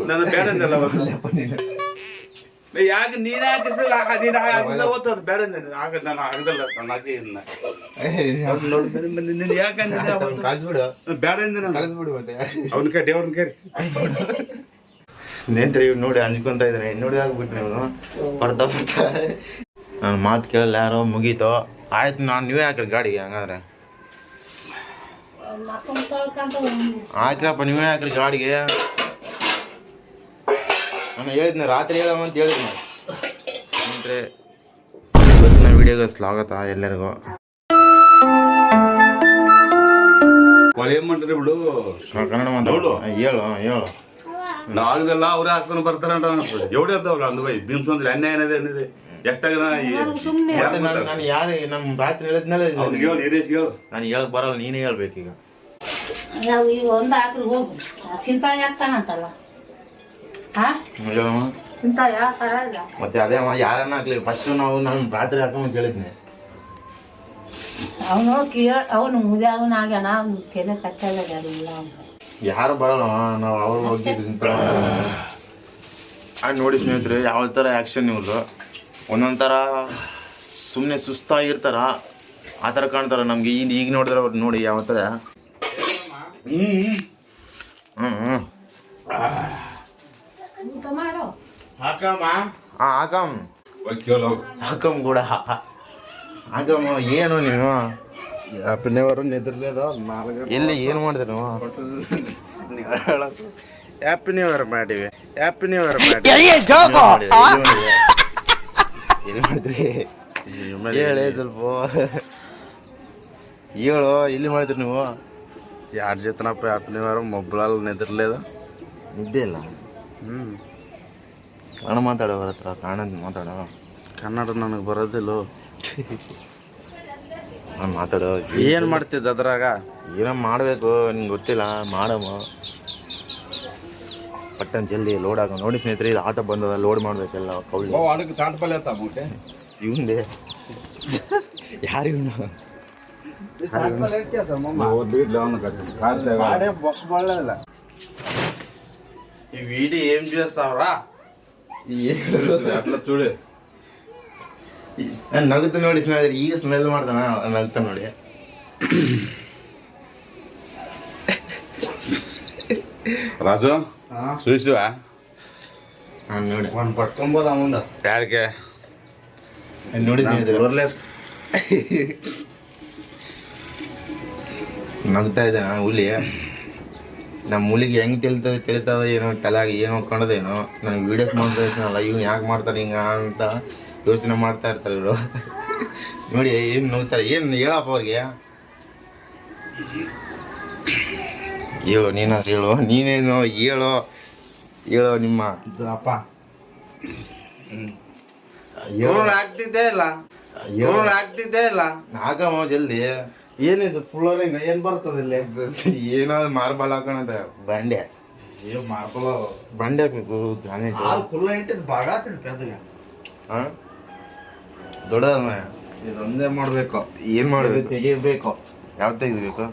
ನಾನು ಬೇಡ ಅಂದಲ್ಲ ಯಾಕೆ ನೀನೇ ಹಾಕಿಸಿಲ್ಲ ಓದ್ತದ ಬೇಡ ಅಂದ ಆಗ ನಾನು ಆಗದಲ್ಲ ನಾನು ಹಾಕಿ ನೋಡಿ ಯಾಕಂದ್ರೆ ಬೇಡ ಅಂದ ಕಳಿಸ್ಬಿಡು ಮತ್ತೆ ಅವ್ನ ಕೈ ದೇವ್ರನ್ನ ಕೈ ಸ್ನೇಹಿತರೆ ಇವ್ ನೋಡಿ ಅಂಜ್ಕೊಂತ ಇದ್ದಾನೆ ನೋಡಿ ಆಗ್ಬಿಟ್ಟು ನೀವು ಬರ್ತಾ ಬರ್ತಾ ನಾನು ಮಾತು ಕೇಳಲ್ಲ ಯಾರೋ ಮುಗೀತು ಆಯ್ತು ನಾನು ನೀವೇ ಹಾಕ್ರಿ ಗಾಡಿಗೆ ಹಂಗಂದ್ರೆ ಹಾಕ್ರಪ್ಪ ನೀವೇ ಹಾಕ್ರಿ ಗಾಡಿಗೆ ನಾನು ಹೇಳಿದ್ನ ರಾತ್ರಿ ಹೇಳಮ್ಮ ಅಂತ ಹೇಳಿದ್ನ ಅಂದರೆ ಇವತ್ತಿನ ವಿಡಿಯೋಗೆ ಸ್ವಾಗತ ಎಲ್ಲರಿಗೂ ಏನ್ ಮಾಡ್ರಿ ಬಿಡು ಕನ್ನಡ ಮಾತಾಡು ಹೇಳು ಹೇಳು ನಾವೆಲ್ಲ ಅವ್ರೇ ಹಾಕ್ಸ್ಕೊಂಡು ಬರ್ತಾರ ಎವಡೆ ಅದಾವಲ್ಲ ಅಂದ್ ಬೈ ಭೀಮ್ಸ್ ಅಂದ್ರೆ ಅನ್ಯಾಯ ಏನಿದೆ ಏನಿದೆ ಎಷ್ಟಾಗ ನಾನು ಯಾರು ನಮ್ಮ ರಾತ್ರಿ ಹೇಳಿದ್ಮೇಲೆ ನಾನು ಹೇಳಕ್ ಬರಲ್ಲ ನೀನೇ ಹೇಳ್ಬೇಕೀಗ ಒಂದು ಆಕ್ರಿ ಹೋಗು ಚಿಂತಾಯಿ ಆಗ್ತಾನಂತಲ್ಲ ಚಿಂತಾಯಿ ಆಗ್ತಾರ ಮತ್ತೆ ಅದೇ ಯಾರನ್ನ ಹಾಕ್ಲಿ ಫಸ್ಟ್ ನಾನು ರಾತ್ರಿ ಹಾಕೊಂಡ್ ಹೇಳಿದ್ನಿ ಅವನು ಮುದೆ ಅವನ ಆಗ್ಯಾನ ಅವ್ನು ಕೆಲೆ ಕಟ್ಟಲ್ಲ ಅಂತ ಯಾರು ಬರಲ್ಲ ನಾವು ಅವ್ರ ಹೋಗಿದ್ದು ನೋಡಿ ಸ್ನೇಹಿತರೆ ಯಾವ ಥರ ಆ್ಯಕ್ಷನ್ ಇವ್ರದ್ದು ಒಂದೊಂದು ಥರ ಸುಮ್ಮನೆ ಸುಸ್ತಾಗಿರ್ತಾರ ಆ ಥರ ಕಾಣ್ತಾರ ನಮ್ಗೆ ಈಗ ನೋಡಿದ್ರೆ ಅವ್ರು ನೋಡಿ ಯಾವ ಥರ ಹಾಕಮ್ ಕೂಡ ಹಾಕಮ್ಮ ಏನು ನೀನು ಎಲ್ಲಿ ಏನು ಮಾಡಿದೆ ನೀವು ಹ್ಯಾಪಿ ನ್ಯೂ ಇಯರ್ ಮಾಡಿವಿ ಹ್ಯಾಪಿ ನ್ಯೂ ಇಯರ್ ಎಲ್ಲಿ ಮಾಡಿದ್ರಿ ಹೇಳಿ ಸ್ವಲ್ಪ ಹೇಳು ಎಲ್ಲಿ ಮಾಡಿದ್ರಿ ನೀವು ಯಾರು ಜೊತೆನಪ್ಪ ಹ್ಯಾಪಿ ನ್ಯೂ ಇಯರ್ ಮೊಬೈಲ್ ನಿದ್ರಲೇದ ನಿದ್ದೆ ಇಲ್ಲ ಕನ್ನಡ ಮಾತಾಡೋ ಬರತ್ರ ಕನ್ನಡ ಮಾತಾಡೋ ಕನ್ನಡ ನನಗೆ ಬರೋದಿಲ್ಲ ನಾನು ಮಾತಾಡೋ ಏನು ಮಾಡ್ತಿದ್ದ ಅದ್ರಾಗ ಏನೋ ಮಾಡಬೇಕು ನಿಂಗೆ ಗೊತ್ತಿಲ್ಲ ಮಾಡಮ್ಮ ಪಟ್ಟನ್ ಜಲ್ದಿ ಲೋಡ್ ಆಗ ನೋಡಿ ಸ್ನೇಹಿತರೆ ಇದು ಆಟೋ ಬಂದದ ಲೋಡ್ ಮಾಡಬೇಕೆಲ್ಲ ಕೌಳಿ ಇವಂದೆ ಯಾರು ಇವನು ఈ వీడియో ఏం చేస్తావురా అట్లా చూడు ನಾನು ನಗುತ್ತ ನೋಡಿ ಸ್ನೇಹಿತರೆ ಈಗ ಸ್ಮೆಲ್ ಮಾಡ್ತಾನ ನಗ್ತಾ ನೋಡಿ రాజు చూసావా ನೋಡಿ మనం పట్టుకోబోదా ముందు డాడీకే ನೋಡಿ ನಗ್ತಾ ಇದ್ದಾನ ಹುಲಿ ನಮ್ಮ ಹುಲಿಗೆ ಹೆಂಗೆ ತಿಳಿತದ ಏನೋ ತಲೆಯಾಗಿ ಏನೋ ಕಾಣೋದೇನೋ ನನಗೆ ವೀಡಿಯೋಸ್ ಮಾಡ್ತಾ ಇರ್ತಾನಲ್ಲ ಇವ್ನು ಯಾಕೆ ಮಾಡ್ತಾನೆ ಹಿಂಗ ಅಂತ ಯೋಚನೆ ಮಾಡ್ತಾ ಇರ್ತಾರೆ ಇವರು ನೋಡಿ ಏನು ನೋಡ್ತಾರೆ ಏನು ಹೇಳಪ್ಪ ಅವ್ರಿಗೆ ಹೇಳು ನೀನಾದ್ರು ಹೇಳು ನೀನೇನು ಹೇಳೋ ನಿಮ್ಮ ಅಪ್ಪ ಆಗ್ತಿದ್ದೇ ಇಲ್ಲ ಹಾಕಮ್ಮ ಜಲ್ದಿ ಏನಿದು ಫ್ಲೋರಿಂಗ್ ಏನ್ ಬರ್ತದ ಇಲ್ಲಿ ಏನಾದ್ರು ಮಾರ್ಬಲ್ ಹಾಕೋಣದ ಬಂಡೆ ಬಂಡೆ ಹಾಕ್ಬೇಕು ಗ್ರಾನೈಟ್ ಫುಲ್ ಇಟ್ಟಿದ್ ಭಾಗ ಹಾಂ ದೊಡ್ಡದ ಇದೊಂದೇ ಮಾಡ್ಬೇಕು ಏನು ಮಾಡಬೇಕು ತೆಗಿಬೇಕು ಯಾವ ತೆಗಿಬೇಕು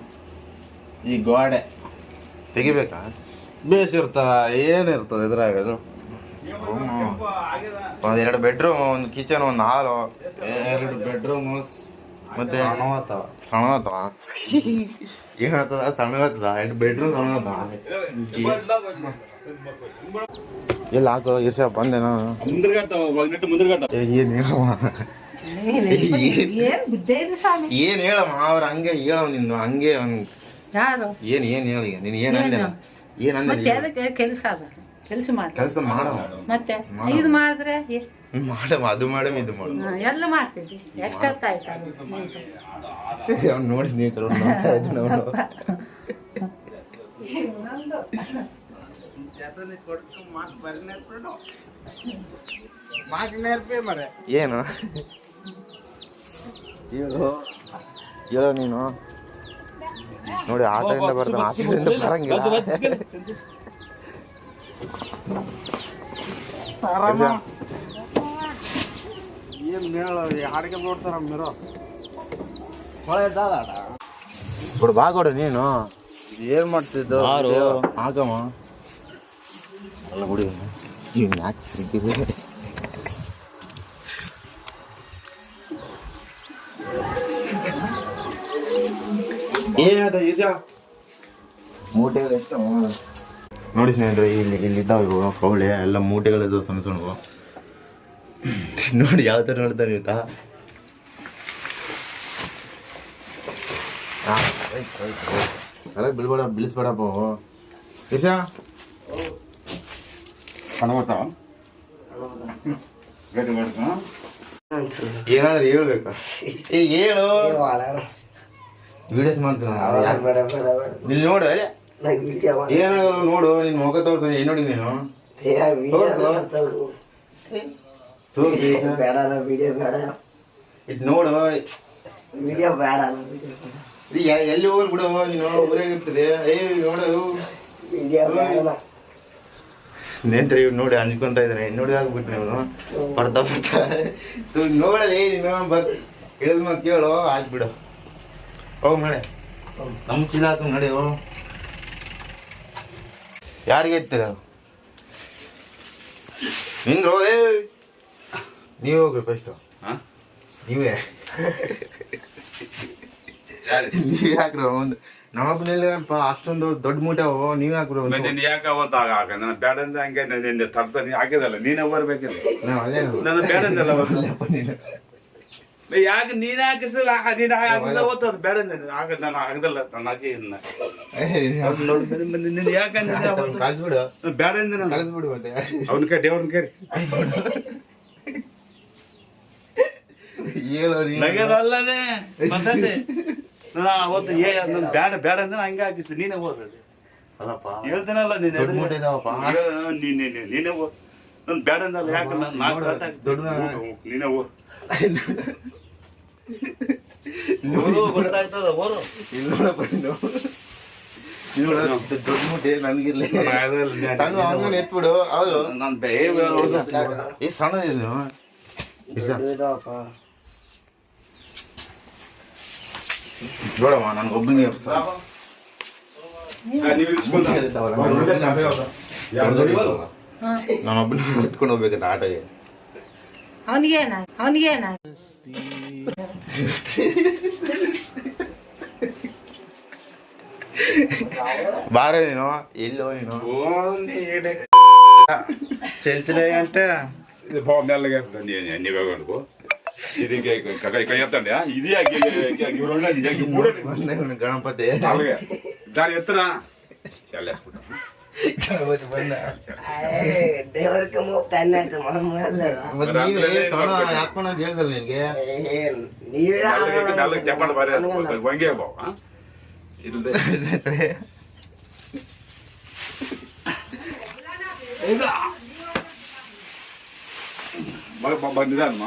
ಈ ಗೋಡೆ ತೆಗಿಬೇಕಾ ಬೇಸಿರ್ತದ ಏನಿರ್ತದ ಇದ್ರಾಗ ಒಂದು 2 ಬೆಡ್ರೂಮ್ ಒಂದು ಕಿಚನ್ ಒಂದು ಹಾಲು 2 ಬೆಡ್ರೂಮ್ ಮತ್ತೆ ಸಣ್ಣವತ್ತವ ಏನಾಗ್ತದ ಸಣ್ಣಗತ್ತದ 2 ಬೆಡ್ರೂಮ್ ಸಣ್ಣಗತ್ತ ಎಲ್ಲ ಹಾಕೋ ಇರ್ಸ ಬಂದೇನ ಏನ್ ಹೇಳಮ್ಮ ಅವ್ರ ಹಂಗೆ ಹೇಳವ ನಿಂದು ಹಂಗೆ ಏನ್ ಹೇಳಿ ನೀನ್ ಏನಂದೆ ಕೆಲಸ ಮಾಡವ ಮತ್ತೆ ಇದು ಮಾಡಿದ್ರೆ ಮಾಡಮ್ಮ ಅದು ಮಾಡಮ್ ಇದು ಮಾಡ ಎಲ್ಲ ಮಾಡ್ತಿದ್ವಿ ಎಷ್ಟೊತ್ತಾಯ್ತು ಅವ್ನು ನೋಡಿ ಸ್ನೇಹಿತರು ಏನು ಹೇಳೋ ನೀನು ನೋಡಿ ಆಟೋದಿಂದ ಬರ್ತಾನೆ ಆಟೋದಿಂದ ಬರಂಗಿಲ್ಲ ಹಾಡಿಗೆ ನೋಡ್ತಾರ ಮಿರೋ ಬಿಡು ಬಾಗೋಡು ನೀನು ಏನ್ ಮಾಡ್ತಿದ್ದು ಹಾಕಮ್ಮ ಎಲ್ಲ ಬಿಡಿ ಇವ್ನು ಯಾಕೆ ಸಿಕ್ಕಿದೆ ಏನದ ಈಜ ಮೂಟೆಗಳು ಎಷ್ಟು ನೋಡಿ ಸ್ನೇಹಿತರೆ ಇಲ್ಲಿದ್ದಾವೆ ಇವು ಕವಳೆ ಎಲ್ಲ ಮೂಟೆಗಳಿದ್ದಾವೆ ಸಣ್ಣ ಸಣ್ಣವು ನೋಡಿ ಯಾವ ಥರ ನೋಡ್ತಾರೆ ಇವತ್ತ ಬಿಲ್ಬೇಡ ಬಿಳಿಸ್ಬೇಡಪ್ಪ ಈಶ ಕಣವತ್ತಾವ ಏನಾದ್ರೂ ಹೇಳ್ಬೇಕಾ ಏ ಹೇಳು ವಿಡಿಯೋಸ್ ಮಾಡ್ತೀನಿ ಇಲ್ಲಿ ನೋಡು ಏನಾಗಲ್ಲ ನೋಡು ನಿನ್ನ ಮುಖ ತೋರ್ಸ ಏನ್ ನೋಡಿ ನೀನು ಇದು ನೋಡು ವಿಡಿಯೋ ಬೇಡ ಇದು ಎಲ್ಲಿ ಹೋಗಲ್ ಬಿಡು ನೀನು ಊರಾಗಿರ್ತದೆ ಏ ನೋಡು ವಿಡಿಯೋ ಬೇಡ ಸ್ನೇಹಿತರೆ ಇವ್ ನೋಡಿ ಅಂಜ್ಕೊಂತ ಇದ್ದಾನೆ ನೋಡಿ ಆಗ್ಬಿಟ್ಟು ನೀವು ಬರ್ತಾ ಬರ್ತಾ ಸೊ ನೋಡಲಿ ನೀನು ಹೇಳಿದ ಮಾತು ಕೇಳು ಆಯ್ತು ಬಿಡು ಹೋಗ್ ನಡೆ ನಮ್ಮ ಚೀಲ ಹಾಕೊಂಡು ನಡಿ ಹೋಗು ಯಾರಿಗೆ ಇರ್ತೀರ ನಿಂದ್ರು ಏ ನೀವು ಹೋಗ್ರಿ ಫಸ್ಟು ನೀವೇ ನೀವೇ ಹಾಕ್ರಿ ಒಂದು ನಮ್ಮಪ್ಪನಪ್ಪ ಅಷ್ಟೊಂದು ದೊಡ್ಡ ಮೂಟೆ ನೀವೇ ಹಾಕ್ರಿ ನೀನು ಯಾಕೆ ಅವತ್ತು ಆಗ ನನ್ನ ಬೇಡ ಅಂದ್ರೆ ಹಂಗೆ ನಿನ್ನೆ ತರ್ತಾನೆ ಹಾಕಿದಲ್ಲ ನೀನೇ ಬರ್ಬೇಕಿಲ್ಲ ನನ್ನ ಬೇಡ ಅಂದಲ್ಲ ಯಾಕೆ ನೀನೇ ಹಾಕಿಸಿಲ್ಲ ನೀನು ಆಗಿಲ್ಲ ಓದ್ತದ ಬೇಡ ಆಗ ನಾನು ಆಗದಲ್ಲ ನಾನು ಹಾಕಿ ನಿನ್ನ ಯಾಕೆ ಕಳ್ಸ್ಬಿಡು ಬೇಡ ಅಂದೆ ನಾನು ಕಳಿಸ್ಬಿಡು ಮತ್ತೆ ಅವ್ನ ಕೈ ದೇವ್ರನ್ನ ಕರಿ ಹೇಳೋ ನಗದಲ್ಲದೆ ಮತ್ತೆ ಅವತ್ತು ನನ್ ಬೇಡ ಬೇಡ ಅಂದ್ರೆ ಹಂಗೆ ಹಾಕಿಸ್ತು ನೀನೇ ಓದ್ಬೇಕು ಅಲ್ಲಪ್ಪ ಹೇಳ್ತೇನಲ್ಲ ನೀನು ದೊಡ್ಡ ಮೂಟೆ ಇದಾವಪ್ಪ ನೀನೇ ಓದ್ ನನ್ ಬೇಡ ಅಂದಲ್ಲ ಯಾಕಲ್ಲ ನೀನೇ ಓದ್ ಗೊತ್ತಾಗ್ತದ ಓರು ದೊಡ್ಡ ಮೂಟೆ ನನ್ಗಿರ್ಲಿ ಸಣ್ಣ ಅವನ ಎತ್ಬಿಡು ಹೌದು ನಾನು ಈ ಸಣ್ಣದಿದ್ದು ನೋಡಮ್ಮ ನನ್ಗೊಬ್ಬನಿಗೆ ನಾನೊಬ್ಬನಿಗೆ ಎತ್ಕೊಂಡು ಹೋಗ್ಬೇಕಂತ ಆಟೋಗೆ ಅವನಿಗೇನ ಬಾರ ನೀನು ಎಲ್ಲೋ ನೀನು ಚೈತ್ರ అంటే ఇది బాగుంది నీవే అనుకో ఇది కై ఎత్తండి ఇది గణపతి అలాగే దాని ఎత్తునా చల్లేసుకుంటా గణపతి ಬಂದ ದೇವರಿಗೆ ಹೋಗ್ತಾನೆ ಅಂತ ಹಾಕೋಣ ಅಂತ ಹೇಳ್ದಲ್ಲ ನಿನ್ಗೆ ನಾಲ್ಕು ತೆಪ್ಪಂಡು ಬಾರಿ ವಂಗೆ ಬಾವು ಬಂದಿದ್ದಾನಮ್ಮ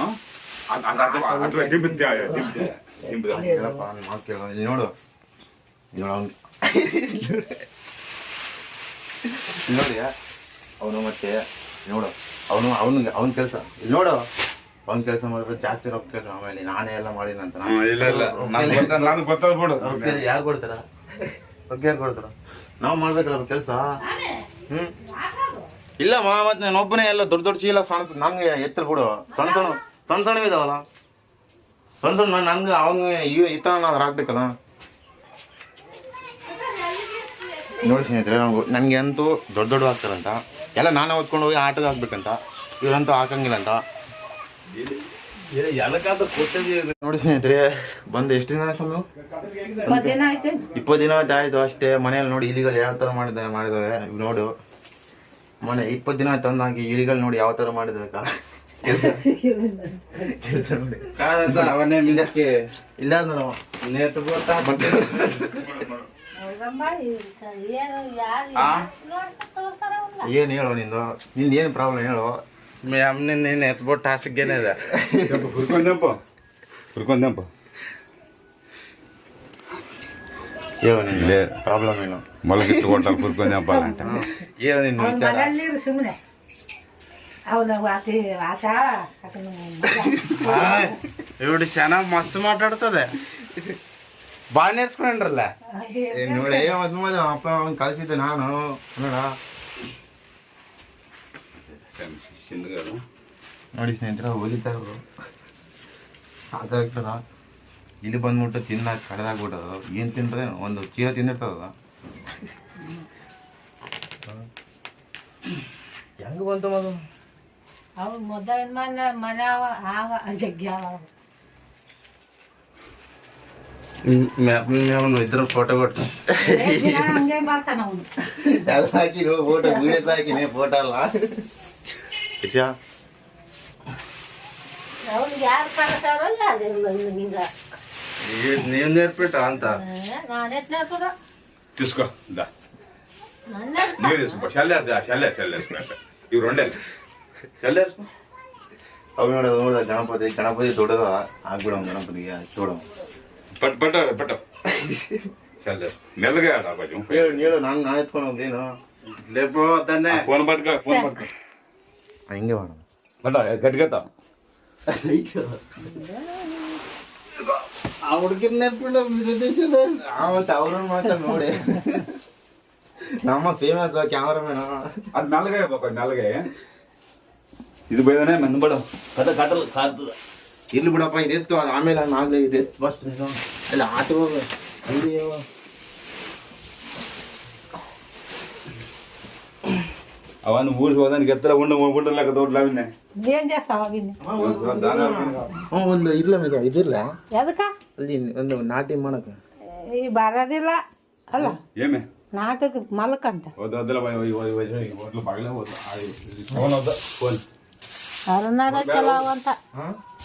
ಮಾತು ಕೇಳೋ ಇಲ್ಲಿ ನೋಡು ನೋಡಿ ಅವನು ಮತ್ತೆ ನೋಡು ಅವನ ಕೆಲಸ ಇಲ್ಲಿ ನೋಡು ಅವ್ನ ಕೆಲಸ ಮಾಡಿದ್ರೆ ಜಾಸ್ತಿ ರೊಕ್ಕ ಕೇಳ್ರು ಆಮೇಲೆ ನಾನೇ ಎಲ್ಲ ಮಾಡಿನಂತ ಯಾರು ಕೊಡ್ತಾರ ರೊಕ್ಕ ಯಾರು ಕೊಡ್ತಾರ ನಾವು ಮಾಡ್ಬೇಕಲ್ಲ ಕೆಲಸ ಇಲ್ಲ ಮತ್ತೆ ನಾನು ಒಬ್ಬನೇ ಎಲ್ಲ ದೊಡ್ಡ ದೊಡ್ಡ ಚೀಲ ಸಣ್ಣ ನಂಗೆ ಎತ್ತರ ಬಿಡು ಸಣ್ಣ ಇದಾವಲ್ಲ ಸಣ್ಣ ನಂಗೆ ಅವಂಗೆ ಇತ್ತ ಅದ್ರ ಹಾಕ್ಬೇಕಲ್ಲ ನೋಡಿ ಸ್ನೇಹಿತರೆ ನನಗೆ ಅಂತೂ ದೊಡ್ಡ ಹಾಕ್ತಾರಂತ ಎಲ್ಲ ನಾನೇ ಹೊತ್ಕೊಂಡು ಹೋಗಿ ಆಟೋಗೆ ಹಾಕ್ಬೇಕಂತ ಇವರಂತೂ ಹಾಕಂಗಿಲ್ಲ ಅಂತ ನೋಡಿ ಸ್ನೇಹಿತರೆ ಬಂದು ಎಷ್ಟು ದಿನ ಆಯ್ತು ನೀವು 20 ದಿನ ಆಯ್ತು ಅಷ್ಟೇ ಮನೆಯಲ್ಲಿ ನೋಡಿ ಇಲಿಗಳು ಯಾವ ಥರ ಮಾಡಿದಾವೆ ನೋಡು ಮನೆ 20 ದಿನ ತಂದಾಕಿ ಇಲಿಗಳು ನೋಡಿ ಯಾವ ಥರ ಮಾಡಿದಾವೆ ಕೆಲಸ ನೋಡಿ ಇಲ್ಲ ಏನು ಹೇಳೋ ನಿಂದು ಏನು ಪ್ರಾಬ್ಲಮ್ ಹೇಳೋ నేను ఎత్తుబొట్టు హాసిగ్గానేదా ಹುರ್ಕೊಂಡೆಂಪ ಹೇಳೋ ನಿಂದು ಪ್ರಾಬ್ಲಮ್ ಏನು ಮೊಳಗಿಟ್ಟು ಕೊಟ್ಟಾಗ ಹುರ್ಕೊಂಡೆಂಪ ಅಂತ ಹೇಳೋ ನಿನ್ನ ವಿಚಾರ ಸುಮ್ಮನೆ ಅವನು ಇವ್ರು ಚೆನ್ನಾಗಿ ಮಸ್ತ್ ಮಾತಾಡ್ತದೆ ಬಾಳ್ ಚಿಂದಗಳು ನೋಡಿ ಸ್ನೇಹಿತರೆ ಹೊಲಿತಾರರು ಸಾಕಾಗ್ತದ ಇಲ್ಲಿ ಬಂದ್ಬಿಟ್ಟು ತಿನ್ನಕ್ಕೆ ಕಡ್ದಾಗ್ಬಿಟ್ಟದ ಏನು ತಿಂದ್ರೆ ಒಂದು ಚೀಲ ತಿಂದಿರ್ತದ ಹೆಂಗೆ ಬಂತು ಮದು ಅವ್ರು ಮೊದಲ ಮನೆ ಆಗ ಜಗ್ಗಿ ಇದ್ರ ಫೋಟೋ ಕೊಟ್ಟು ಹಂಗೆ ಮಾಡ್ತಾನ ಅವನು ಎಲ್ಲ ಹಾಕಿರು ಫೋಟೋ ವೀಡಿಯೋಸ್ ಹಾಕಿನಿ ಫೋಟೋ ಅಲ್ಲ ಅವ್ನಿಗೆ ಯಾರು ಕಳ್ಸಾರಲ್ಲ ಈಗ ನೀವ್ ನೇರ್ಬಿಟ್ಟ ಅಂತ ನಾನೇ ನೆನಪದ తీసుకో దా ನನ್ನ ನೀರು తీసుకో ಶಲ್ಯ ಇವ್ರು ಒಂದೇ ಶಲ್ಯ తీసుకో ಅವು ನೋಡ ಗಣಪತಿ ದೊಡ್ಡದ ಆಗ್ಬಿಡಮ್ ಗಣಪತಿಗೆ చూడం ಪಟ್ಟ ಶಲ್ಯ మెల్లగా ఆడ కొంచెం ಹೇಳು ನಾನು ಎತ್ಕೊಂಡು ಹೋಗ್ಲೇನು లేపో దాన్ని ఫోన్ పట్టుకో ಹಿಂಗೆ ಮಾಡೋಣ పట్ట గట్టిగా ಆ ಹುಡುಗಿರ್ ನೆನ್ಪಿಲ್ಲ ಅವತ್ತು ಅವ್ರ ಮಾತ್ರ ನೋಡಿ ನಮ್ಮ ಫೇಮಸ್ ಕ್ಯಾಮರಾಮನ್ అది మెల్లగా మెల్లగా ఇది పోయేదనే మెందబడ కట్టలు కాదు ಇಲ್ಲಿ ಬಿಡಪ್ಪ ಇದೆತ್ತು ಅದು ಆಮೇಲೆ ನಾಗಲೇ ಇದೆತ್ತು ಬಸ್ ನೀನು ಅಲ್ಲಿ ಆಟ ಅಲ್ಲಿ అవన్నీ ఊరికి పోదానికి ఎత్తల ఉండలేక తోటలు అవన్నీ ಏನ್ చేస్తావా విన్ని ಒಂದು ಇಲ್ಲ మీద ಇದಿರ್ಲ ಎದಕ್ಕ ಅಲ್ಲಿ ಒಂದು ನಾಟಿ ಮಾಡಕ್ಕೆ ಈ ಬರೋದಿಲ್ಲ ಅಲ್ಲ ఏమే ನಾಟಕ ಮಲ್ಕಂತ వద్దల ఓట్లు పగలే ఫోన్ వద్ద ఫోన్ ಅರನಾರ ಚಲಾವ ಅಂತ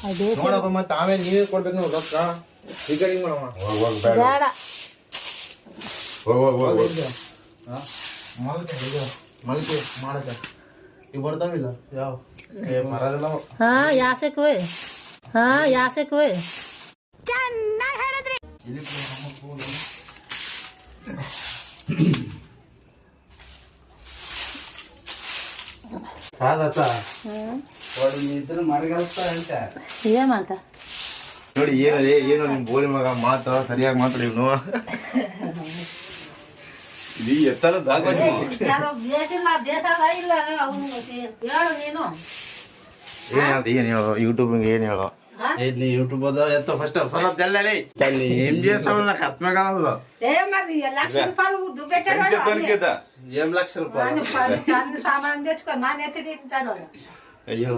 ಅದೇ ನೋಡಪ್ಪ ಮತ್ತೆ ಆಮೇಲೆ ನೀವೇ ಕೊಡ್ಬೇಕು ನಾವು ರೊಕ್ಕ ರಿಕಾರ್ಡಿಂಗ್ ಮಾಡಮ್ಮ ಬೇಡ ಮಲ್ಕೆ ಮಾಡಕ್ಕೆ ಈಗ ಬರ್ತಾವಿಲ್ಲ ಯಾವ ಬರೋದಿಲ್ಲ ಹಾ ಯಾಸಕ್ಕೆ ಯಾಸಕ್ಕೆ కాదత్త వాడు మీ ఇద్దరు మరగలుస్తా అంటే ఏమంట ನೋಡಿ ಏನು ನಿಮ್ಮ ಬೋಳಿ ಮಗ ಮಾತು ಸರಿಯಾಗಿ ಮಾತಾಡಿ ಇವನು ఇది ఎత్తల దాకా ಬೇಸದ ಇಲ್ಲ ಅವನು ಹೇಳು ನೀನು ಏನು ಹೇಳೋ యూట్యూబ్ ಏನು ಹೇಳೋ నీ యూట్యూబ్ ఎంతో ఫస్ట్ జల్లని దాన్ని ఏం చేస్తావు నాకు అర్థమే కాదు ఏ మరి లక్ష రూపాయలు దుబ్బెట్టాడు ఏం లక్ష రూపాయలు సామాన్ తెచ్చుకో మా నెత్తి తింటాడు అయ్యో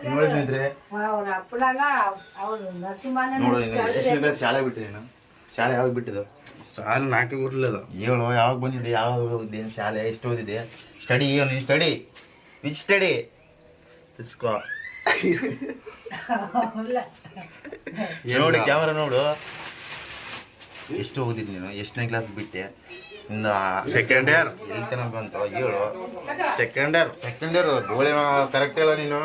ನೋಡಿ ಸ್ನೇಹಿತರೆ ಅಪ್ಪಳಾಗ ಅವಳು ನರಸಿಂಹನ ನೋಡು ಎಷ್ಟನೇ ಕ್ಲಾಸ್ ಶಾಲೆ ಬಿಟ್ಟಿದೆ ಶಾಲೆ ಯಾವಾಗ ಬಿಟ್ಟಿದ್ದು ಸಾಲು ನಾಲ್ಕು ಗುರ್లేదు ಹೇಳು ಯಾವಾಗ ಬಂದಿದೆ ಯಾವಾಗ ಹೋಗಿದ್ದೆ ಶಾಲೆ ಎಷ್ಟು ಓದಿದೆ ಸ್ಟಡಿ ಏನು ಸ್ಟಡಿ ವಿಚ್ ಸ್ಟಡಿ ಇಸ್ಕೋ ನೋಡಿ ಕ್ಯಾಮ್ರಾ ನೋಡು ಎಷ್ಟು ಓದಿದ್ದು ನೀನು ಎಷ್ಟನೇ ಕ್ಲಾಸ್ ಬಿಟ್ಟೆ ಇಂದ ಸೆಕೆಂಡ್ ಇಯರ್ ಎಲ್ಲಿ ತನಕ ಬಂತು ಹೇಳು ಸೆಕೆಂಡ್ ಇಯರ್ ಬೋಳೆ ಕರೆಕ್ಟ್ ಇಲ್ಲ ನೀನು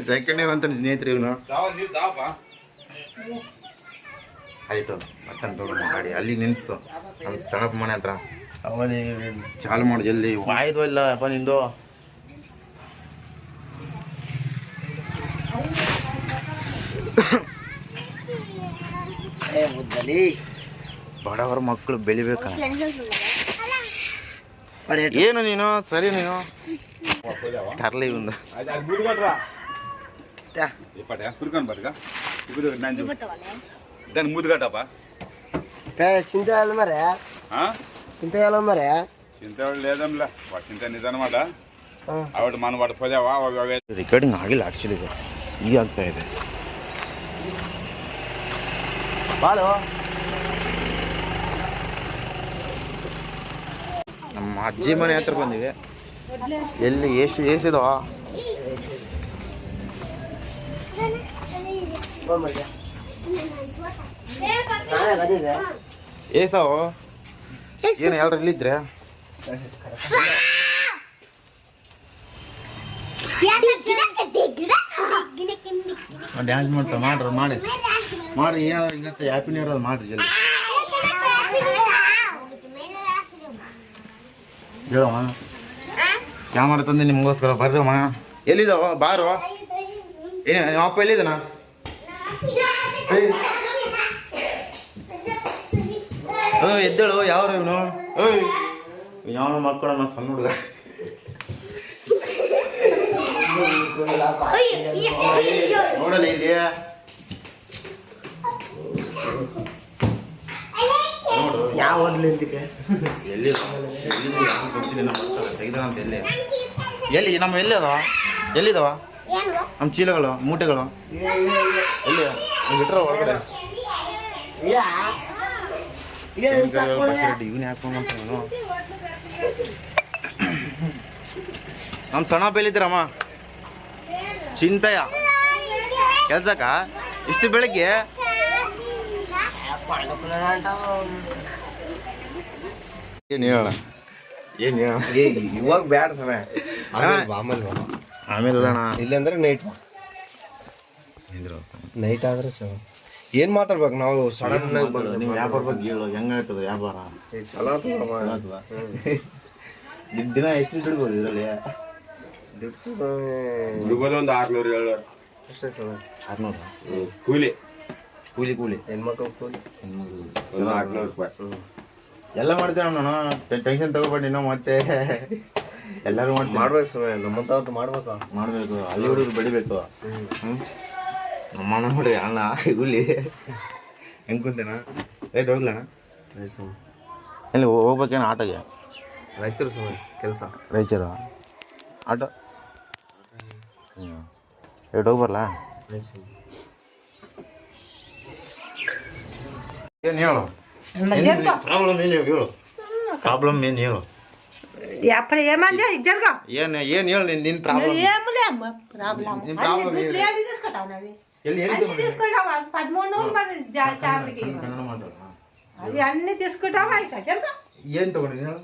ಸೆಕೆಂಡ್ ಇಯರ್ ಅಂತ ಸ್ನೇಹಿತರು ಇವನು ಆಯಿತು ಮತ್ತೊಂದು ತಗೊಂಡು ಗಾಡಿ ಅಲ್ಲಿ ನಿನ್ಸು ನಮ್ಮ ಸಣ್ಣಪ್ಪ ಮನೆ ಹತ್ರ ಅವನಿ ಚಾಲು ಮಾಡಿ ಜಲ್ದಿ ವಾಯ್ದು ಇಲ್ಲ ಅಪ್ಪ ನಿಂದು ಬಡವರ ಮಕ್ಕಳು ಬೆಳಿಬೇಕ ಏನು ನೀನು ಸರಿ ನೀನು ತರಲಿ ಒಂದು అది బూడి కట్టరా ఇప్పటి కురుకొని పట్టుగా ఇప్పుడు దాన్ని మూడు కట్టపా చింతలు మరే చింతలు మరే చింతవాడు లేదంలే వాడు చింత నిజనమాట ఆవిడ మన వాడు పోదావా ರೆಕಾರ್ಡಿಂಗ್ ಆಗಿಲ್ಲ ಆ್ಯಕ್ಚುಲಿ ಇದು ಈಗ ಆಗ್ತಾ ಇದೆ ಬಾಳು ನಮ್ಮ ಅಜ್ಜಿ ಮನೆ ಹತ್ರ ಬಂದಿವೆ ಎಲ್ಲಿ ಏಸಿದವ ಏಸಾವ ಏನು ಎಲ್ಲರೂ ಇಲ್ಲಿದ್ರೆ ಡ್ಯಾನ್ಸ್ ಮಾಡ್ತಾ ಮಾಡ್ರಿ ಏನಾದ್ರು ಇವತ್ತು ಹ್ಯಾಪಿ ನ್ಯೂ ಇಯರ್ ಮಾಡ್ರಿ ಜಲ್ದಿ ಹೇಳಮ್ಮ ಕ್ಯಾಮರಾ ತಂದೆ ನಿಮಗೋಸ್ಕರ ಬರ್ರಮ್ಮ ಎಲ್ಲಿದ್ದಾವ ಬಾರೋ ಏನು ನಿಮ್ಮ ಅಪ್ಪ ಎಲ್ಲಿದ್ದಾನ ಎದ್ದೇಳು ಯಾವ ಇವನು ಯಾವನು ಮಾಡ್ಕೊಳ ನಾನು ಸಣ್ಣ ಹುಡುಗ ನೋಡಲ್ಲ ಇಲ್ಲಿ ನೋಡು ಯಾವ ಹೋಗ್ಲಿ ಇದಕ್ಕೆ ಎಲ್ಲಿ ತೆಗೆದಂತ ಎಲ್ಲಿ ನಮ್ಮ ಎಲ್ಲಿ ಅದಾವ ಎಲ್ಲಿದಾವ ನಮ್ಮ ಚೀಲಗಳು ಮೂಟೆಗಳು ಎಲ್ಲಿ ಬಿಟ್ರ ಹೊರಗಡೆ ಇವನ್ ಹಾಕೊಂಡ್ ನಮ್ಮ ಸಣ್ಣ ಬೆಲ್ಲಿದ್ದೀರಮ್ಮ ಚಿಂತೆಯ ಕೆಲ್ಸಕ್ಕ ಇಷ್ಟು ಬೆಳಗ್ಗೆ ಏನು ಹೇಳೋಣ ಏನು ಹೇಳೋಣ ಇವಾಗ ಬ್ಯಾಡ ಸಮಯ ಆಮೇಲೆ ಅಣ್ಣ ಇಲ್ಲಂದ್ರೆ ನೈಟ್ ಆದ್ರೆ ಏನ್ ಮಾತಾಡ್ಬೇಕು ನಾವು ಸಡನ್ ನೀವು ವ್ಯಾಪಾರ ಬಗ್ಗೆ ಹೇಳು ಹೆಂಗ ಆಗ್ತದೆ ವ್ಯಾಪಾರ ಚಲೋ ದಿನ ಎಷ್ಟು ದುಡ್ಬೋದು ಇದರಲ್ಲಿ ದುಡ್ಬೋದು ಒಂದು 600-700 ಅಷ್ಟೇ ಸರ್ 600 ಕೂಲಿ ಹೆಣ್ಮಕ್ಳು ಕೂಲಿ ಒಂದು 400 ರೂಪಾಯಿ ಎಲ್ಲ ಮಾಡ್ತೇವೆ ನಾನು ಟೆನ್ಷನ್ ತಗೋಬೇಡಿ ನೀನು ಮತ್ತೆ ಎಲ್ಲರೂ ಮಾಡ್ಬೇಕು ಸಮಯ ನಮ್ಮಂತ ಮಾಡಬೇಕು ಅಲ್ಲಿ ಹುಡುಗರು ಬೆಳಿಬೇಕು ನಮ್ಮ ಅಣ್ಣ ನೋಡ್ರಿ ಅಣ್ಣ ಹುಲಿ ಹೆಂಗೆ ಕುಂತೇನ ರೈಟ್ ಹೋಗ್ಲಣ್ಣ ಎಲ್ಲಿ ಹೋಗ್ಬೇಕೇನ ಆಟೋಗೆ ರಾಯಚೂರು ಸಮಯ ಕೆಲಸ ರಾಯಚೂರು ಆಟೋ ರೈಟ್ ಹೋಗಿ ಬರಲಾ ಏನು ಹೇಳು ಪ್ರಾಬ್ಲಮ್ ಏನು ಹೇಳು ಪ್ರಾಬ್ಲಮ್ ಏನು ಹೇಳು అప్పుడు ఏమని జరగా ಏನು ಹೇಳು ನಿನ್ನ ಪ್ರಾಬ್ಲಮ್ ఏములేమ్మ ప్రాబ్లం ನಿನ್ನ ಪ್ರಾಬ್ಲಮ್ ఏది తీసుకుంటావు నాది ಎಲ್ಲಿ అన్ని తీసుకుంటావా 13 మంది చార్కి ಕನ್ನಡ ಮಾತಾಡೋಣ అది అన్ని తీసుకుంటావా ఇక జరగా ಏನು ತಗೊಂಡಿ ಹೇಳು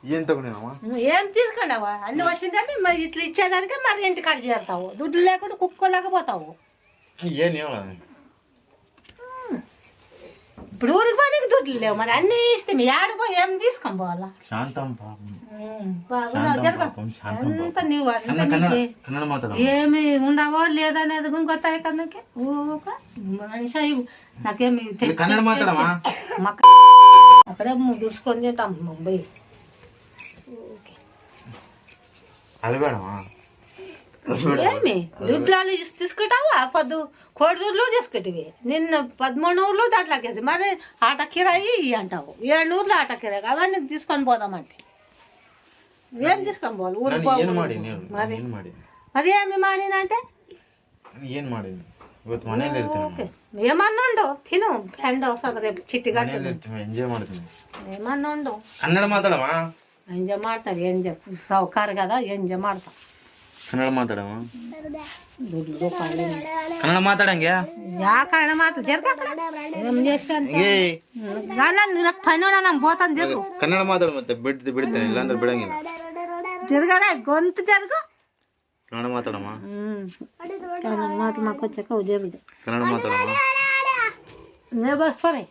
ಏನು తగునేవా ఏం తీసుకున్నావా అన్ని వచ్చిందని మరి ఇట్లా ఇచ్చేదానికి మరి ఇంటి కాడ చేరుతావు దుడ్డు లేకుండా కుక్కోలేకపోతావు ಏನು ಹೇಳ ఇప్పుడు ఊరికి పోనీకి దుడ్లు లేవు మరి అన్ని ఇస్తే మీ ఆడిపోయి ఏం తీసుకొని పోవాలా శాంతం పాపం అంత నీవు కన్నడ మాట్లాడ ఏమి ఉండవో లేదనేది గుంకొస్తాయి కదా మనిషి నాకేమి కన్నడ మాట్లాడమా అక్కడే దుడుచుకొని తింటాం ముంబై అలబేడమా ఏమి దుడ్లు తీసుకుంటావా పొద్దు కోడి దుడ్లు తీసుకుంటివి నిన్న 13 దాంట్లోకి మరి ఆట కిరాయి అంటావు 700 ఆట కిరాయి అవన్నీ తీసుకొని పోదామంటే ఏం తీసుకొని పోవాలి ఊరికి మరి మరి ఏమి మాడినంటే ಏನು ಮಾಡಿ ಇವತ್ತು ಮನೇಲಿ ಇರ್ತೀನಿ ఏమన్నా ఉండు తిను ఫ్రెండ్ వస్తుంది రేపు చిట్టి గట్టి ಎಂಜಾಯ್ ಮಾಡ್ತೀನಿ ఏమన్నా ఉండు ಕನ್ನಡ ಮಾತಾಡಮ್ಮ ఎంజాయ్ ಮಾಡ್ತಾರೆ ఎంజాయ్ సౌకర్యం కదా ఎంజాయ్ ಮಾಡ್తాం ಕನ್ನಡ ಮಾತಾಡಮ್ಮ దుడ్లు ಕನ್ನಡ ಮಾತಾಡಂಗೆ యా కన్నడ మాట ఏం చేస్తాను నాకు పని నాకు పోతాను జరుగు ಕನ್ನಡ ಮಾತಾಡು ಮತ್ತೆ ಬಿಡ್ತೇನೆ ಇಲ್ಲಾಂದ್ರೆ ಬಿಡಂಗಿಲ್ಲ జరగరా గొంతు జరుగు ಕನ್ನಡ ಮಾತಾಡಮ್ಮ కన్నడ మాట మాకు వచ్చాక జరుగు ಕನ್ನಡ ಮಾತಾಡಮ್ಮ నే బస్ పరే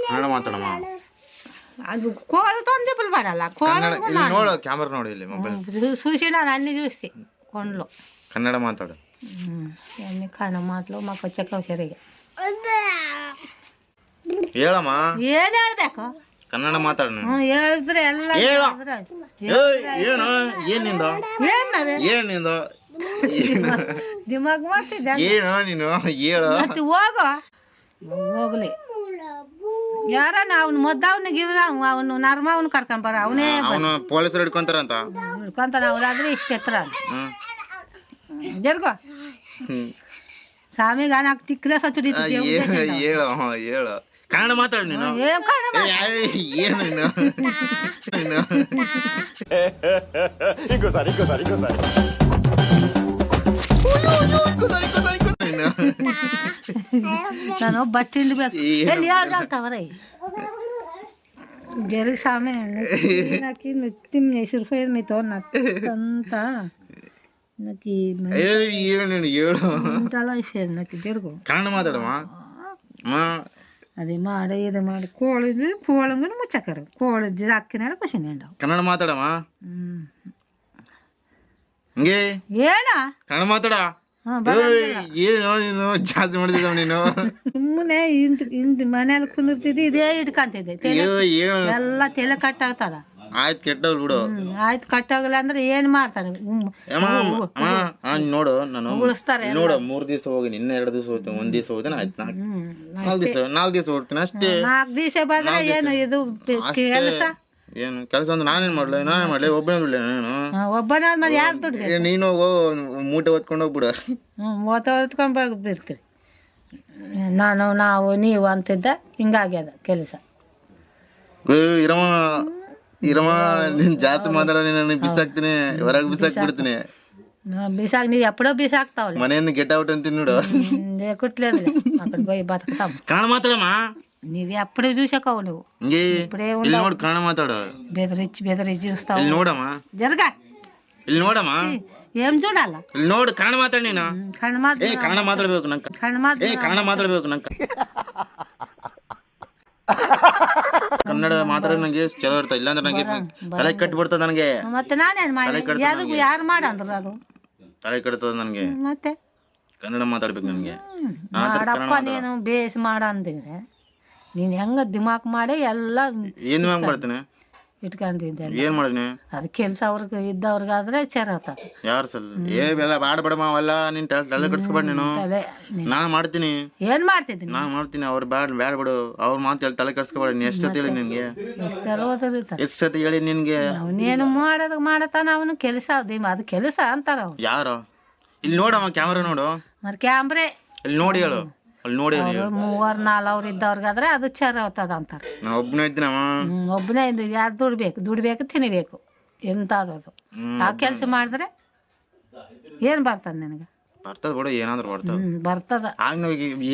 ಕನ್ನಡ ಮಾತಾಡಮ್ಮ అది కోళ్ళతో చెప్పులు పడాలా ಇಲ್ಲಿ ನೋಡು ಕ್ಯಾಮರಾ ನೋಡಿ ಇಲ್ಲಿ ಮೊಬೈಲ್ చూసినాను అన్ని చూస్తే కొండలో ಕನ್ನಡ ಮಾತಾಡು అన్ని కన్నడ మాటలు మాకు వచ్చాక సరిగా ಹೇಳಮ್ಮ ಏನ್ ಹೇಳ್ಬೇಕು ಕನ್ನಡ ಮಾತಾಡು ಹೇಳಿದ್ರೆ ಎಲ್ಲ ಏನು ಏನಿಂದ ಏನಿಂದ ದಿಮಾಗ್ ಮಾಡ್ತಿದ್ದೆ ಏನು ನೀನು ಹೇಳು ಮತ್ತೆ ಹೋಗ್ಲಿ ಯಾರನ್ನ ಅವ್ನು ಮೊದ್ದವ್ನಿಗೆ ಅವನು ನರ್ಮವ್ನು ಕರ್ಕೊಂಡ್ ಬರ ಅವನೇ ಅವನು ಪೊಲೀಸರು ಹಿಡ್ಕೊಂತಾರಂತ ಹಿಡ್ಕೊಂತಾನ ಅವ್ರಾದ್ರೆ ಇಷ್ಟ ಎತ್ತರ ಜರ್ಗೋ ಸ್ವಾಮಿಗ నాకు ತಿಕ್ಕಲೆ ಸಚ್ಚುಡಿ ಹೇಳು ಹೇಳು ಕನ್ನಡ ಮಾತಾಡು ನೀನು ಏನ್ ಕನ್ನಡ ಏನು ನೀನು ಇಂಕೋಸಾರಿ ನಾನು ಬಟ್ಟೆ ಹಿಂಡ್ಬೇಕು ಎಲ್ಲಿ ಯಾರು ಆಗ್ತಾವ್ರೆ జరి సామె నాకు నెత్తి నెసిరిపోయేది మీతో నత్తంతా నాకు ఇంతలా అయిపోయేది నాకు జరుగు ಕನ್ನಡ ಮಾತಾಡಮ್ಮ అది మాడ ఇది మాడ కోళిది కోళంగా ముచ్చకరు కోళిది అక్కినాడు క్వశ్చన్ ఉండవు ಕನ್ನಡ ಮಾತಾಡಮ್ಮ ಹಂಗೆ ఏనా ಕನ್ನಡ ಮಾತಾಡ ಏನೋ ನೀನು ಜಾಸ್ತಿ ಮಾಡಿದ ನೀನು. ಸುಮ್ಮನೆ ಇಂತ ಮನೇಲಿ ಕುಂದಿರ್ತಿದ್ದಿ ಇದೇ ಇಟ್ಕೊಂತಿದ್ದೆ ಎಲ್ಲ ತಲೆ ಕಟ್ಟಾಗ್ತದ. ಆಯ್ತು ಕೆಟ್ಟವ್ರು ಬಿಡು. ಆಯ್ತು ಕಟ್ಟಾಗಲ್ಲ ಅಂದ್ರೆ ಏನ್ ಮಾಡ್ತಾರೆ ನೋಡು ನಾನು ಉಳಿಸ್ತಾರೆ. ನೋಡು 3 ದಿವಸ ಹೋಗಿ ನಿನ್ನೆ 2 ದಿವಸ ಹೋಗ್ತೀನಿ, 1 ದಿವಸ ಹೋಗ್ತೀನಿ ಆಯ್ತು, 4 ದಿವಸ ಹೋಗ್ತೀನಿ ಅಷ್ಟೇ. 4 ದಿವಸ ಬಂದ್ರೆ ಏನು ಇದು ಕೆಲಸ? ಏನು ಕೆಲಸ ಅಂದ್ರೆ ನಾನೇನ್ ಮಾಡ್ಲಿ ಒಬ್ಬನೇ ಬಿಡ್ಲಿ ನಾನು. ಒಬ್ಬನಾದ್ಮೇಲೆ ಯಾರು ದುಡ್ಡು? ನೀನು ಹೋಗೋ ಮೂಟೆ ಹೊತ್ಕೊಂಡು ಹೋಗ್ಬಿಡು. ಹೊತ್ಕೊಂಡ್ ಬರ್ತೀರಿ. ನಾವು ನೀವು ಅಂತಿದ್ದ ಹಿಂಗಾಗ್ಯದ ಕೆಲಸ. ಇರಮ್ಮ ನೀನ್ ಜಾಸ್ತಿ ಮಾತಾಡ ನೀನು ಬಿಸಾಕ್ತೀನಿ, ಹೊರಗೆ ಬಿಸಾಕ್ಬಿಡ್ತೀನಿ. ಬಿಸಾಕ್ ನೀವ್ ಎಪ್ಪಡೋ ಬಿಸಾಕ್ತಾವಲ್ಲ ಮನೆಯಿಂದ ಗೆಟ್ ಔಟ್ ಅಂತೀನಿ ನೋಡು. ಕುಟ್ಲೇ ಬೈ ಬದುಕ್ತಾವ. ಕನ್ನಡ ಮಾತಾಡಮ್ಮ. ನೀವ್ ಎಪ್ಪಡೇ ದಿವ್ಸಕ್ಕವು ನೀವು ಇಲ್ಲಿ ನೋಡು ಕನ್ನಡ ಮಾತಾಡು. ಬೆದರಿಚ್ಚಿ ಇರ್ತಾವ. ಇಲ್ಲಿ ನೋಡಮ್ಮ, ಜರ್ಗ ಇಲ್ಲಿ ನೋಡಮ್ಮ. ಏನ್ ಜೋಡಲ್ಲ ಇಲ್ಲಿ ನೋಡು ಕನ್ನಡ ಮಾತಾಡಿ ನೀನು. ಕನ್ನಡ ಮಾತಾಡ್ಬೇಕು ನಂಕ. ಕನ್ನಡ ಮಾತಾಡ್ಬೇಕು ನಂಕ. ಕನ್ನಡ ಮಾತಾಡೋದು ನಂಗೆ ಚಲೋ ಇರ್ತ, ಇಲ್ಲಾಂದ್ರೆ ನಂಗೆ ತಲೆ ಕಟ್ಬಿಡ್ತದ ನನಗೆ. ಮತ್ತೆ ನಾನೇನ್ ಮಾಡಿ ಯಾರು ಮಾಡಂದ್ರು ಅದು ತಲೆ ಕಟ್ತದ ನನಗೆ. ಮತ್ತೆ ಕನ್ನಡ ಮಾತಾಡ್ಬೇಕು ನನಗೆ. ಮಾಡಪ್ಪ ನೀನು ಬೇಸ್ ಮಾಡ ಅಂದಿದ್ರೆ ನೀನ್ ಹೆಂಗ ದಿಮಾಕ್ ಮಾಡಿ ಎಲ್ಲ ಏನ್ ದಿಮಾಕ್ ಮಾಡ್ತೀನಿ ಇಟ್ಕೊಂಡಿದ್ದೆ. ಏನ್ ಮಾಡಿದ್ನಿ? ಅದ್ ಕೆಲ್ಸ ಅವ್ರಿಗೆ ಇದ್ದವ್ರಿಗಾದ್ರೆ ಚೇರ್ ಆತ. ಯಾರು ಸಲ್ ಬೇಡ ಬೇಡಮ್ಮ ಅವೆಲ್ಲ ನೀನ್ ತಲೆ ಕಟ್ಸ್ಕೊಬೇಡ ನೀನು. ನಾನ್ ಮಾಡ್ತೀನಿ. ಏನ್ ಮಾಡ್ತಿದ್ದೀನಿ? ನಾನ್ ಮಾಡ್ತೀನಿ. ಅವ್ರು ಬೇಡ ಬಿಡು, ಅವ್ರ ಮಾತು ತಲೆ ಕಟ್ಸ್ಕೊಬೇಡ. ನೀನ್ ಎಷ್ಟ್ ಸತಿ ಹೇಳಿ ನಿನ್ಗೆ? ಎಷ್ಟ್ ಸತಿ ಹೇಳಿ ನಿನ್ಗೆ? ಅವನೇನು ಮಾಡತಾನ ಅವನು ಕೆಲಸ. ಅದು ಕೆಲಸ ಅಂತಾರ ಅವ್ರು. ಯಾರು? ಇಲ್ಲಿ ನೋಡಮ್ಮ, ಕ್ಯಾಮ್ರಾ ನೋಡು. ಮತ್ತೆ ಕ್ಯಾಮ್ರೆ ಇಲ್ಲಿ ನೋಡಿ ಹೇಳು. ಅಲ್ಲಿ ನೋಡಿ 3-4 ಇದ್ದವ್ರಿಗಾದ್ರೆ ಅದು ಚೇರ್ ಹೋಗ್ತದ ಅಂತಾರ. ನಾ ಒಬ್ಬನೇ ಇದ್ದೀನಮ್ಮ. ಒಬ್ಬನೇ ಇದ್ದು ಯಾರು ದುಡ್ಬೇಕು ತಿನ್ಬೇಕು ಎಂತದು. ಆ ಕೆಲಸ ಮಾಡಿದ್ರೆ ಏನ್ ಬರ್ತದ ನಿನಗೆ? ಬರ್ತದ ಬಿಡು, ಏನಾದ್ರು ಬರ್ತದ.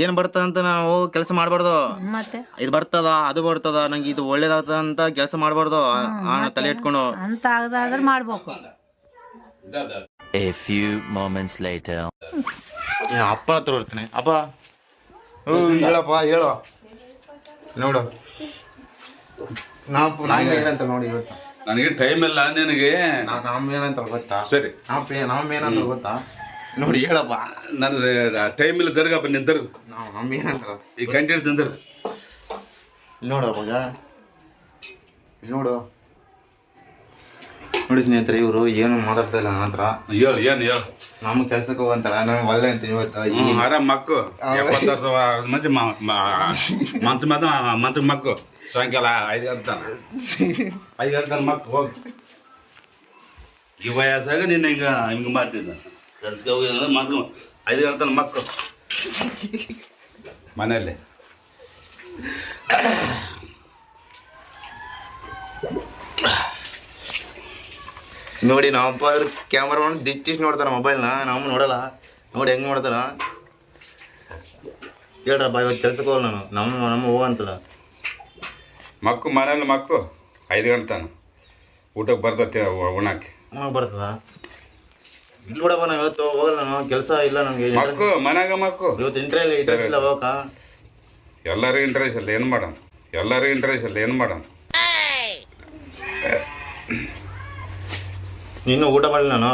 ಏನ್ ಬರ್ತದ ಅಂತ ನಾವು ಕೆಲಸ ಮಾಡ್ಬಾರ್ದು. ಮತ್ತೆ ಇದು ಬರ್ತದ ಅದು ಬರ್ತದ ನಂಗೆ ಇದು ಒಳ್ಳೇದಾಗ್ತದ ಅಂತ ಕೆಲಸ ಮಾಡ್ಬಾರ್ದು. ತಲೆ ಇಟ್ಕೊಂಡು ಅಂತ ಆಗದಾದ್ರೆ ಮಾಡ್ಬೇಕು. A few moments later. ಅಪ್ಪ ಹತ್ರ ಬರ್ತೀನಿ. ಅಪ್ಪ ಹೇಳಪ್ಪ, ಹೇಳು. ನೋಡು ಏನಂತ ನೋಡಿ ಇವತ್ತು ನನಗೆ ಟೈಮ್ ಇಲ್ಲ. ನಿನಗೆ ಏನಂತ ಗೊತ್ತಾ? ಸರಿ ಏನಂತ ಗೊತ್ತಾ? ನೋಡಿ ಹೇಳಪ್ಪ. ನನಗೆ ಟೈಮ್ ಇಲ್ಲ. ದರ್ಗಪ್ಪ ನಿನ್ ದರ್ಗ ಏನಂತ ಈ ಗಂಟೆ ತಂದರ್ ನೋಡಪ್ಪ. ನೋಡು ನೋಡಿ ಸ್ನೇಹಿತರೆ, ಇವರು ಏನು ಮಾತಾಡ್ತಾ ಇಲ್ಲ ನನ್ನ ಹತ್ರ. ಹೇಳು ನಮ್ಮ ಕೆಲ್ಸಕ್ಕೆ ಹೋಗಂತಲ್ಲ, ನಾನು ಒಳ್ಳೆ ಅಂತೀನಿ ಇವತ್ತು. ಆರಾಮ್ ಮಕ್ಕು 70 ಮಂದಿ ಮಂತ್ರ ಮಕ್ಕು ಸಾಯಂಕಾಲ 5 ಗಂಟೆ ಮಕ್ಕು ಹೋಗಿ ಈ ವಯಸ್ಸಾಗ ನೀನು ಹಿಂಗೆ ಮಾಡ್ತಿದ್ದ. ಕೆಲ್ಸಕ್ಕೆ ಹೋಗಿ ಮಕ್ಳು 5 ಗಂಟೆ ಮಕ್ಕು ಮನೆಯಲ್ಲಿ. ನೋಡಿ ನಮ್ಮಪ್ಪ ಕ್ಯಾಮ್ರಾ ಮಾಡಿ ದಿಚ್ಚಿಸ್ ನೋಡ್ತಾರ ಮೊಬೈಲ್ನ. ನಮ್ಮ ನೋಡಲ್ಲ. ನೋಡಿ ಹೆಂಗೆ ನೋಡ್ತಾರ. ಹೇಳ್ರಪ್ಪ ಇವತ್ತು ಕೆಲ್ಸಕ್ಕೆ ಹೋಗಲ್ಲ ನಾನು. ನಮ್ಮ ಹೋಗಂತಲ್ಲ ಮಕ್ಕು ಮನೇಲಿ ಮಕ್ಕು 5 ಗಂಟೆ ಊಟಕ್ಕೆ ಬರ್ತೈತೆ ಉಣ್ಣಕ್ಕೆ. ಬರ್ತದ ಇಲ್ಲಿ ಬಿಡಪ್ಪ. ನಾವು ಇವತ್ತು ಹೋಗಲ್ಲ, ನಾನು ಕೆಲಸ ಇಲ್ಲ ನಮಗೆ. ಮಕ್ಕು ಮನ್ಯಾಗ ಮಕ್ಕು ಇವತ್ತು ಇಂಟ್ರೆಸ್ಟ್ ಇಲ್ಲ ಹೋಗಕ್ಕ. ಎಲ್ಲರಿಗೂ ಇಂಟ್ರೆಸ್ಟ್ ಇಲ್ಲ, ಏನು ಮಾಡೋಣ? ಏನು ಮಾಡೋಣ? ನೀನು ಊಟ ಮಾಡಿಲ್ಲ? ನಾನು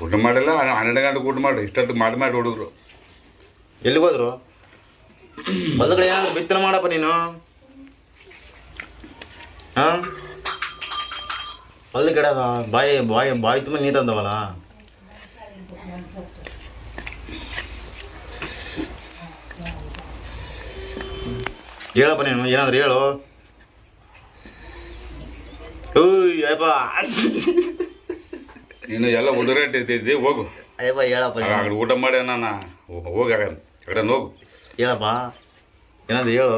ಊಟ ಮಾಡಿಲ್ಲ. 12 ಗಂಟೆಗೆ ಊಟ ಮಾಡಿ ಇಷ್ಟೊತ್ತಿಗೆ ಮಾಡಿ ಹುಡುಗರು ಎಲ್ಲಿಗೋದ್ರು? ಹೊಲಗಡೆ ಏನಾದ್ರು ಬಿತ್ತನೆ ಮಾಡಪ್ಪ ನೀನು. ಹೊಲದ ಕಡೆ ಅದ ಬಾಯಿ ತುಂಬ ನೀರು ಅಂದವಲ್ಲ. ಹೇಳಪ್ಪ ನೀನು, ಏನಾದ್ರು ಹೇಳು. ಅಯ್ಯಪ್ಪ ನೀನು ಎಲ್ಲ ಉದುರಾಟಿದ್ದಿ. ಹೋಗು ಅಯ್ಯಪ್ಪ ಹೇಳಪ್ಪ. ಊಟ ಮಾಡಿ ನಾನು ಹೋಗಿ ಕಡೆ ಹೋಗು. ಹೇಳಪ್ಪ ಏನಾದ್ರು ಹೇಳು.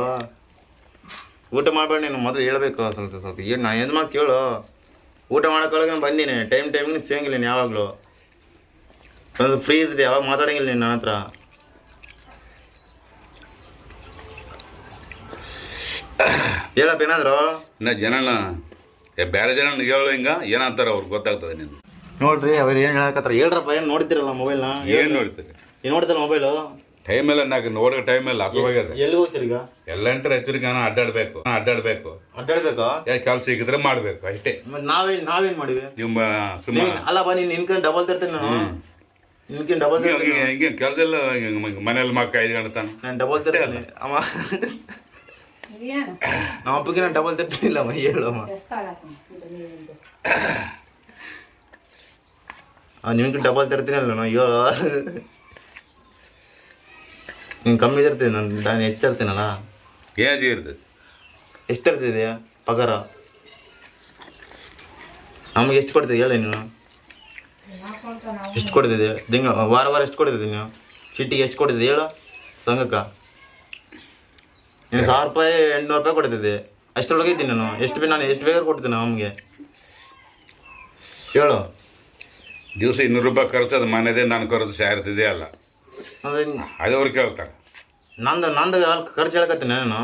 ಊಟ ಮಾಡಬೇಡ ನೀನು, ಮೊದಲು ಹೇಳ್ಬೇಕು ಸ್ವಲ್ಪ. ಏನು ನಾನು ಏನು ಮಾತು ಕೇಳು. ಊಟ ಮಾಡೋಕ್ಕೊಳಗೆ ಬಂದೀನಿ. ಟೈಮಿಗೆ ಸಿಗಂಗಿಲ್ಲ ನೀನು ಯಾವಾಗಲೂ. ಅದು ಫ್ರೀ ಇರ್ತೀವಿ, ಯಾವಾಗ ಮಾತಾಡಂಗಿಲ್ಲ ನೀನು ನನ್ನ ಹತ್ರ. ಹೇಳಪ್ಪ ಏನಾದ್ರು. ಇನ್ನು ಜನನ ಬೇರೆ ಜನ ಹೇಳು ಹಿಂಗೆ ಏನಂತಾರ ಅವ್ರಿಗೆ ಗೊತ್ತಾಗ್ತದೆ. ನೀನು ನೋಡ್ರಿ ಅವ್ರು ಏನು ಹೇಳಕತ್ತಾರ. ಹೇಳ್ರಪ್ಪ. ಏನು ನೋಡ್ತಿರಲ್ಲ ಮೊಬೈಲ್ನ? ಏನು ನೋಡ್ತೀರಿ? ಏನು ನೋಡ್ತಿಲ್ಲ ಮೊಬೈಲು? ಟೈಮ್ ಇಲ್ಲ. ನಾಲ್ಕು ನೋಡೋ ಟೈಮ್ ಇಲ್ಲ. ಹಸುವಾಗ್ಯದ. ಎಲ್ಲಿ ಹೋಗ್ತೀರಿ ಈಗ? ಎಲ್ಲ ಎಂಟ್ರೆ ಎಚ್ಚರಿಕೆ ಅಡ್ಡಾಡ್ಬೇಕು. ಅಡ್ಡಾಡ್ಬೇಕಾ? ಕೆಲಸ ಸಿಕ್ಕಿದ್ರೆ ಮಾಡ್ಬೇಕು ಅಷ್ಟೇ. ಮತ್ತೆ ನಾವೇನ್ ಮಾಡಿವಿ? ನಿಮ್ಮ ಸುಮ್ಮನೆ ಅಲ್ಲಪ್ಪ. ನೀನು ನಿನ್ಕೊಂಡು ಡಬಲ್ ತರ್ತೀನಿ ನಾನು. ನಿನ್ಗೆ ಡಬಲ್ ಹಿಂಗೆ ಕೆಲಸ ಎಲ್ಲ ಮನೇಲಿ ಮಕ್ಕ 5 ಗಂಟೆ ತಾನೆ ನಾನು ಡಬಲ್ ತರ್ತೀನಿ ಅಮ್ಮ. ನಮ್ಮ ಅಪ್ಪಗೆ ನಾನು ಡಬಲ್ ತರ್ತೀನಿಲ್ಲಮ್ಮ, ಹೇಳಮ್ಮ. ನಿಮ್ಗೆ ಡಬಲ್ ತರ್ತೀನಲ್ಲ ನಾ, ಹೇಳು. ನೀನು ಕಮ್ಮಿ ತರ್ತೀನಿ, ನಾನು ಹೆಚ್ಚು ತರ್ತೀನಲ್ಲ. ಏಜ್ ಇರ್ತದೆ. ಎಷ್ಟು ತರ್ತಿದೆಯಾ ಪಗಾರ? ನಮಗೆ ಎಷ್ಟು ಕೊಡ್ತಿದ್ದೆ ಹೇಳಿ ನೀನು? ಎಷ್ಟು ಕೊಡ್ತಿದ್ದೆ ವಾರ ಎಷ್ಟು ಕೊಡ್ತಿದ್ದೆ ನೀನು? ಚೀಟಿಗೆ ಎಷ್ಟು ಕೊಡ್ತಿದ್ದೆ ಹೇಳು ಸಂಘಕ್ಕೆ? ನೀನು 1000 ರೂಪಾಯಿ 800 ರೂಪಾಯಿ ಕೊಡ್ತಿದ್ದೆ, ಅಷ್ಟರೊಳಗೆ ಇದ್ದೀನಿ ನಾನು. ನಾನು ಎಷ್ಟು ಬೇಗ ಕೊಡ್ತೀನಿ ನಮಗೆ ಹೇಳು. ದಿವಸ 200 ರೂಪಾಯಿ ಖರ್ಚು, ಮನೆದೇ ನಾನು ಖರ್ಚು ಸೇರ್ತಿದೆ ಅಲ್ಲ, ಅದು ಅವ್ರು ಕೇಳ್ತಾರೆ. ನಂದು ಖರ್ಚು ಹೇಳಕತ್ತೀನಿ ನಾನು.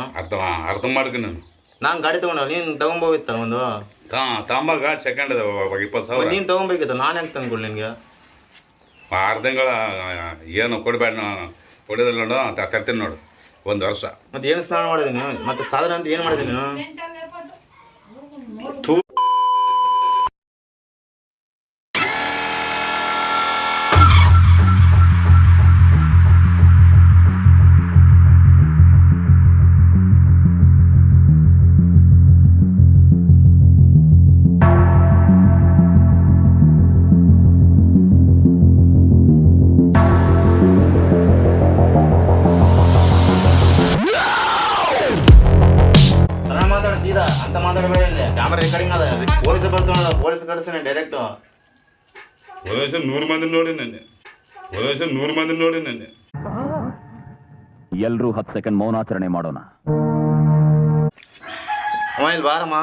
ಅರ್ಥ ಮಾಡ್ತೀನಿ ನಾನು ಗಾಡಿ ತೊಗೊಂಡ, ನೀನು ತೊಗೊಂಬೋಗಿತ್ತ ಒಂದು ತಾಂಬ ಗಾಡಿ ಸೆಕೆಂಡ್ 20,000. ನೀನು ತೊಗೊಬೇಕಿತ್ತು, ನಾನು ಹೆಂಗೆ ತಂದ್ಕೊಡ್ಲಿ ನಿನಗೆ? 6 ತಿಂಗಳ ಏನು ಕೊಡಬೇಡ, ಕೊಡೋದಿಲ್ಲ ನೋಡು, ತರ್ತೀನಿ ನೋಡು 1 ವರ್ಷ. ಮತ್ತೆ ಏನು ಸ್ನಾನ ಮಾಡಿದ್ದೀನಿ ಮತ್ತೆ ಸಾಧನ ಅಂತ ಏನು ಮಾಡಿದ್ದೀನಿ ನೀನು? ಅಂತ ಮಾತಾಡಬೇಡ, ಕ್ಯಾಮ್ರಾ ರೆಕಾರ್ಡಿಂಗ್ ಅದ. ಪೊಲೀಸ್ ಬರ್ತಾನಲ್ಲ, ಪೊಲೀಸ್ ಕಳಿಸ್ತಾನೆ ಡೈರೆಕ್ಟ್. ಪೊಲೀಸ್ 100 ಮಂದಿ ನೋಡಿ ನೆನ್ನೆ. ಎಲ್ರೂ 10 ಸೆಕೆಂಡ್ ಮೌನಾಚರಣೆ ಮಾಡೋಣ. ಅಮ್ಮ ಇಲ್ಲಿ ಬಾರಮ್ಮ,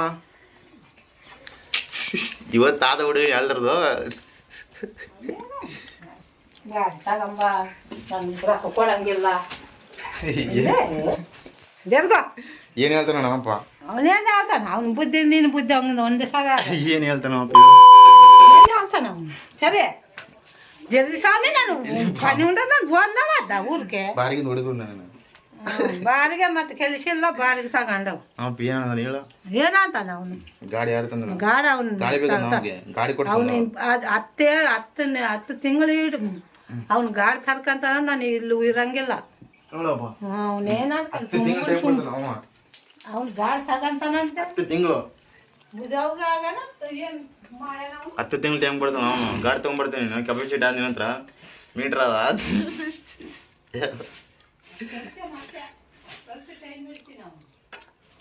ಇವತ್ತಾದ ಹುಡುಗಿ ಎಲ್ರದು. ಕೊಡಂಗಿಲ್ಲ. ಏನು ಹೇಳ್ತಾನ ನಮ್ಮಪ್ಪ? ಅವನೇನು ಹೇಳ್ತಾನ, ಅವ್ನ ಬುದ್ಧಿ ನೀನು ಬುದ್ಧಿ ಅವ್ನ ಒಂದೇ ಸಲ ಏನು ಹೇಳ್ತಾನ ನಮ್ಮಪ್ಪ? ಹೇಳ್ತಾನ ಅವನು. ಸರಿ ಜಲ್ದಿ ಸ್ವಾಮಿ, ನಾನು ಪನಿ ಉಂಡ ನಾನು ಬಂದವ ಊರಿಗೆ ಬಾರಿಗೆ ನೋಡಿದ್ರು ನಾನು. ಬಾರಿಗೆ ಮತ್ತೆ ಕೆಲಸ ಇಲ್ಲ, ಬಾರಿಗೆ ತಗೊಂಡವು. ನಮ್ಮಪ್ಪ ಏನಂದ ಹೇಳು? ಏನಂತಾನ ಅವನು? ಗಾಡಿ ಯಾರು ತಂದ್ರು? ಗಾಡಿ ಅವನು ಗಾಡಿ ಬೇಕು ನಮಗೆ, ಗಾಡಿ ಕೊಡ್ತಾನ. ಅವನು 10 ತಿಂಗಳು ಅವ್ನು ಗಾಡಿ ಕರ್ಕಂತಾನ, ನಾನು ಇಲ್ಲಿ ಇರಂಗಿಲ್ಲ. ನೋಡಪ್ಪ, ಅವನೇನ ಅವ್ನು ಗಾಡಿ ತಗಂತಾನಂತೆ 10 ತಿಂಗಳು. 10 ತಿಂಗಳು ಟೈಮ್ ಕೊಡ್ತಾನ ಅವನು. ಗಾಡಿ ತೊಗೊಂಡ್ಬರ್ತೀನಿ ನಾನು, ಕೆಪಾಸಿಟಿ ಆದ ನಂತರ ಮೀಟ್ರ್ ಅದ.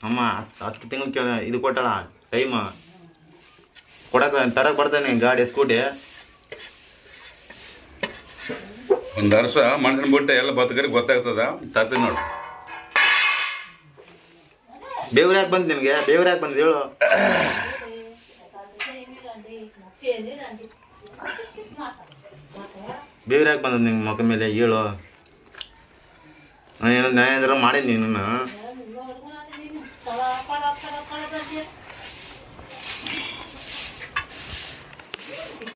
ಅಮ್ಮ 10 ತಿಂಗಳು ಇದು ಕೊಟ್ಟಾಳ ಟೈಮ್ ಕೊಡಕ್ಕೆ, ತರಕ್ಕೆ ಬರ್ತಾನೆ ಗಾಡಿ ಸ್ಕೂಟಿ. 1 ವರ್ಷ ಮನುಷ್ಯನ ಬಿಟ್ಟು ಎಲ್ಲ ಬದುಕರಿಗೆ ಗೊತ್ತಾಗ್ತದ, ತರ್ತೀನಿ ನೋಡು. ಬೇವ್ರು ಯಾಕೆ ಬಂದು ನಿನಗೆ? ಬೇವ್ರು ಯಾಕೆ ಬಂದು ಹೇಳು? ಬೇವ್ರು ಯಾಕೆ ಬಂದದ್ದು ನಿಂಗೆ ಮಕ್ಕ ಮೇಲೆ ಹೇಳು? ನಾನು ಏನಾದ್ರು ಮಾಡಿದ್ದೀನಿ ನಿನ್ನ?